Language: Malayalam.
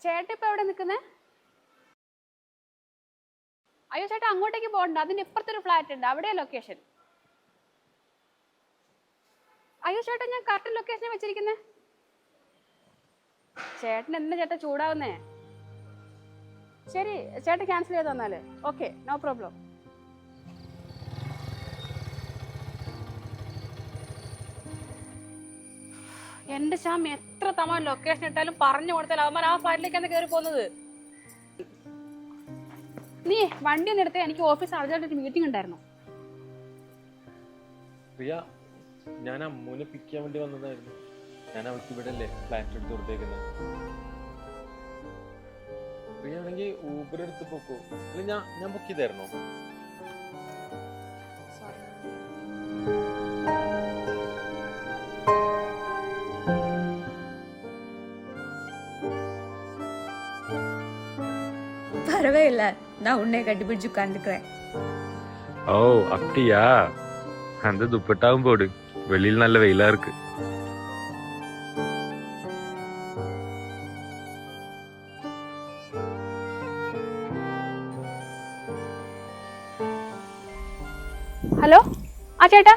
ചേട്ടൻ ഇപ്പൊ എവിടെ നിൽക്കുന്നേ? അയ്യോ ചേട്ടാ, അങ്ങോട്ടേക്ക് പോകണ്ട, അതിന്റെ ഇപ്പുറത്തൊരു ഫ്ലാറ്റ് ഉണ്ട്, അവിടെയാ ലൊക്കേഷൻ. അയ്യോ ചേട്ടാ, ഞാൻ കറക്റ്റ് ലൊക്കേഷൻ വെച്ചിരിക്കുന്നേ. ചേട്ടൻ എന്തിനാ ചേട്ടാ ചൂടാവുന്നേ? ശരി ചേട്ടൻ ക്യാൻസൽ ചെയ്ത് തന്നാല് ഓക്കെ, നോ പ്രോബ്ലം. എന്റെ ശ്യാം, എത്ര തവണ ലൊക്കേഷൻ ഇട്ടാലും പറഞ്ഞു കൊടുത്താൽ അവന്മാർ ആ ഫ്ലാറ്റിലേക്കാണ് കയറി പോകുന്നത്. നീ വണ്ടി ഒന്ന് എടുത്തേ, എനിക്ക് ഓഫീസ് അർജന്റ് മീറ്റിംഗ് ഉണ്ടായിരുന്നു. പ്രിയ, ഞാൻ അമ്മൂനെ പിക്ക് ചെയ്യാൻ വേണ്ടി വന്നതായിരുന്നു. ഞാൻ അവൾക്ക് ഇവിടെ അല്ലേ ഫ്ലാറ്റ് എടുത്ത് കൊടുത്തേക്കുന്നത്. പ്രിയ ആണെങ്കിൽ ഊബർ എടുത്ത് പോക്കോ, ഞാൻ ബുക്ക് ചെയ്തായിരുന്നോ? பரவாயில்ல, நான் உன்னை கட்டிப்பிடிச்சு உட்காந்துக்கிறேன். ஓ அப்படியா? அந்த துப்பட்டாவும் போடு, வெளியில் நல்ல வெயிலா இருக்கு. ഹലോ ആ ചേട്ടാ,